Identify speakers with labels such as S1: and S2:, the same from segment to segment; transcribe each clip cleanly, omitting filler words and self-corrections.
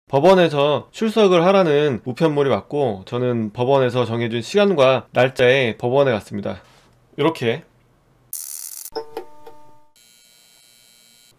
S1: 법원에서 출석을 하라는 우편물이 왔고, 저는 법원에서 정해준 시간과 날짜에 법원에 갔습니다. 이렇게.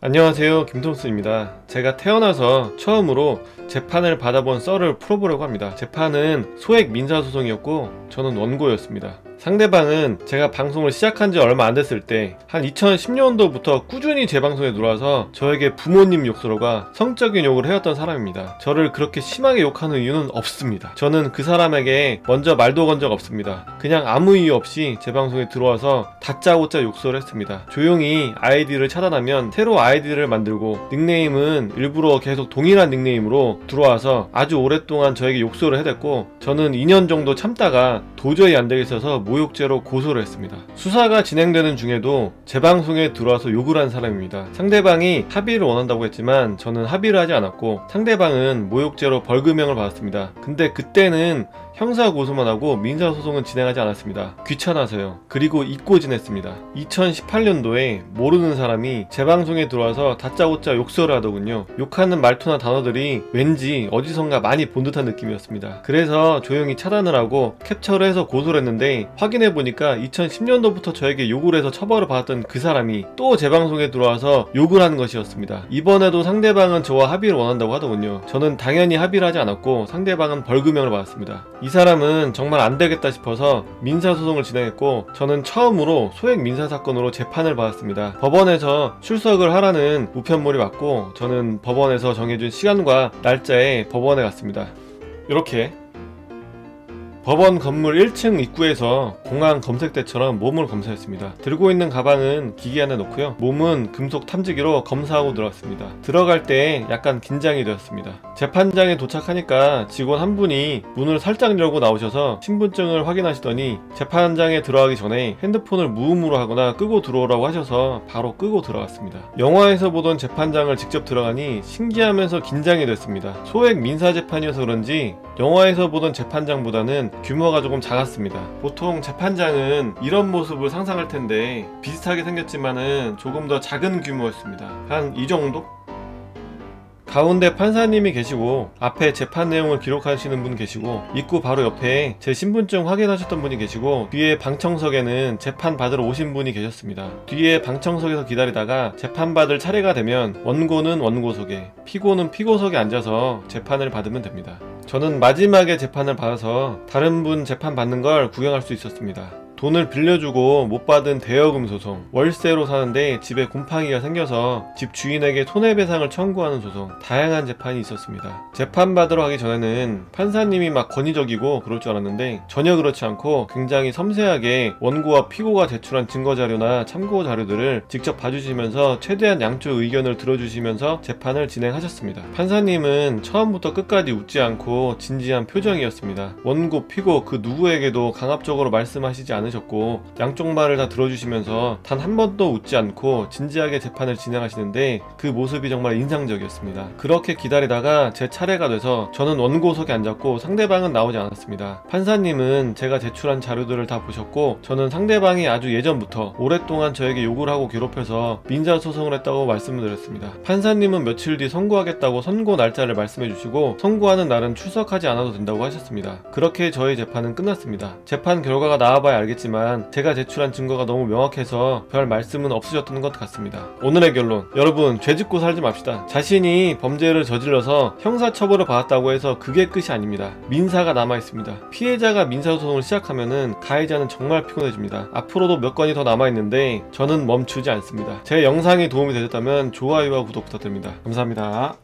S1: 안녕하세요, 김톰스입니다. 제가 태어나서 처음으로 재판을 받아본 썰을 풀어보려고 합니다. 재판은 소액 민사소송이었고 저는 원고였습니다. 상대방은 제가 방송을 시작한 지 얼마 안 됐을 때 한 2010년도부터 꾸준히 제 방송에 들어와서 저에게 부모님 욕설과 성적인 욕을 해왔던 사람입니다. 저를 그렇게 심하게 욕하는 이유는 없습니다. 저는 그 사람에게 먼저 말도 건 적 없습니다. 그냥 아무 이유 없이 제 방송에 들어와서 다짜고짜 욕설을 했습니다. 조용히 아이디를 차단하면 새로 아이디를 만들고, 닉네임은 일부러 계속 동일한 닉네임으로 들어와서 아주 오랫동안 저에게 욕설을 해댔고, 저는 2년 정도 참다가 도저히 안 되겠어서 모욕죄로 고소를 했습니다. 수사가 진행되는 중에도 제 방송에 들어와서 욕을 한 사람입니다. 상대방이 합의를 원한다고 했지만 저는 합의를 하지 않았고, 상대방은 모욕죄로 벌금형을 받았습니다. 근데 그때는 형사고소만 하고 민사소송은 진행하지 않았습니다. 귀찮아서요. 그리고 잊고 지냈습니다. 2018년도에 모르는 사람이 제 방송에 들어와서 다짜고짜 욕설을 하더군요. 욕하는 말투나 단어들이 왠지 어디선가 많이 본 듯한 느낌이었습니다. 그래서 조용히 차단을 하고 캡처를 해서 고소를 했는데, 확인해보니까 2010년도부터 저에게 욕을 해서 처벌을 받았던 그 사람이 또 제 방송에 들어와서 욕을 한 것이었습니다. 이번에도 상대방은 저와 합의를 원한다고 하더군요. 저는 당연히 합의를 하지 않았고 상대방은 벌금형을 받았습니다. 이 사람은 정말 안되겠다 싶어서 민사소송을 진행했고, 저는 처음으로 소액 민사사건으로 재판을 받았습니다. 법원에서 출석을 하라는 우편물이 왔고, 저는 법원에서 정해준 시간과 날짜에 법원에 갔습니다. 이렇게. 법원 건물 1층 입구에서 공항 검색대처럼 몸을 검사했습니다. 들고 있는 가방은 기계 안에 넣고요, 몸은 금속 탐지기로 검사하고 들어갔습니다. 들어갈 때 약간 긴장이 되었습니다. 재판장에 도착하니까 직원 한 분이 문을 살짝 열고 나오셔서 신분증을 확인하시더니 재판장에 들어가기 전에 핸드폰을 무음으로 하거나 끄고 들어오라고 하셔서 바로 끄고 들어갔습니다. 영화에서 보던 재판장을 직접 들어가니 신기하면서 긴장이 됐습니다. 소액 민사재판이어서 그런지 영화에서 보던 재판장보다는 규모가 조금 작았습니다. 보통 재판장은 이런 모습을 상상할 텐데 비슷하게 생겼지만은 조금 더 작은 규모였습니다. 한 이 정도? 가운데 판사님이 계시고, 앞에 재판 내용을 기록하시는 분 계시고, 입구 바로 옆에 제 신분증 확인하셨던 분이 계시고, 뒤에 방청석에는 재판 받으러 오신 분이 계셨습니다. 뒤에 방청석에서 기다리다가 재판 받을 차례가 되면 원고는 원고석에, 피고는 피고석에 앉아서 재판을 받으면 됩니다. 저는 마지막에 재판을 받아서 다른 분 재판 받는 걸 구경할 수 있었습니다. 돈을 빌려주고 못 받은 대여금 소송, 월세로 사는데 집에 곰팡이가 생겨서 집 주인에게 손해배상을 청구하는 소송, 다양한 재판이 있었습니다. 재판 받으러 가기 전에는 판사님이 막 권위적이고 그럴 줄 알았는데 전혀 그렇지 않고 굉장히 섬세하게 원고와 피고가 제출한 증거자료나 참고자료들을 직접 봐주시면서 최대한 양쪽 의견을 들어주시면서 재판을 진행하셨습니다. 판사님은 처음부터 끝까지 웃지 않고 진지한 표정이었습니다. 원고, 피고 그 누구에게도 강압적으로 말씀하시지 않으셨고, 양쪽 말을 다 들어주시면서 단 한 번도 웃지 않고 진지하게 재판을 진행하시는데 그 모습이 정말 인상적이었습니다. 그렇게 기다리다가 제 차례가 돼서 저는 원고석에 앉았고 상대방은 나오지 않았습니다. 판사님은 제가 제출한 자료들을 다 보셨고, 저는 상대방이 아주 예전부터 오랫동안 저에게 욕을 하고 괴롭혀서 민사소송을 했다고 말씀을 드렸습니다. 판사님은 며칠 뒤 선고하겠다고 선고 날짜를 말씀해 주시고, 선고하는 날은 출석하지 않아도 된다고 하셨습니다. 그렇게 저희 재판은 끝났습니다. 재판 결과가 나와봐야 알겠지만 제가 제출한 증거가 너무 명확해서 별 말씀은 없으셨던 것 같습니다. 오늘의 결론, 여러분 죄짓고 살지 맙시다. 자신이 범죄를 저질러서 형사처벌을 받았다고 해서 그게 끝이 아닙니다. 민사가 남아있습니다. 피해자가 민사소송을 시작하면은 가해자는 정말 피곤해집니다. 앞으로도 몇 건이 더 남아있는데 저는 멈추지 않습니다. 제 영상이 도움이 되셨다면 좋아요와 구독 부탁드립니다. 감사합니다.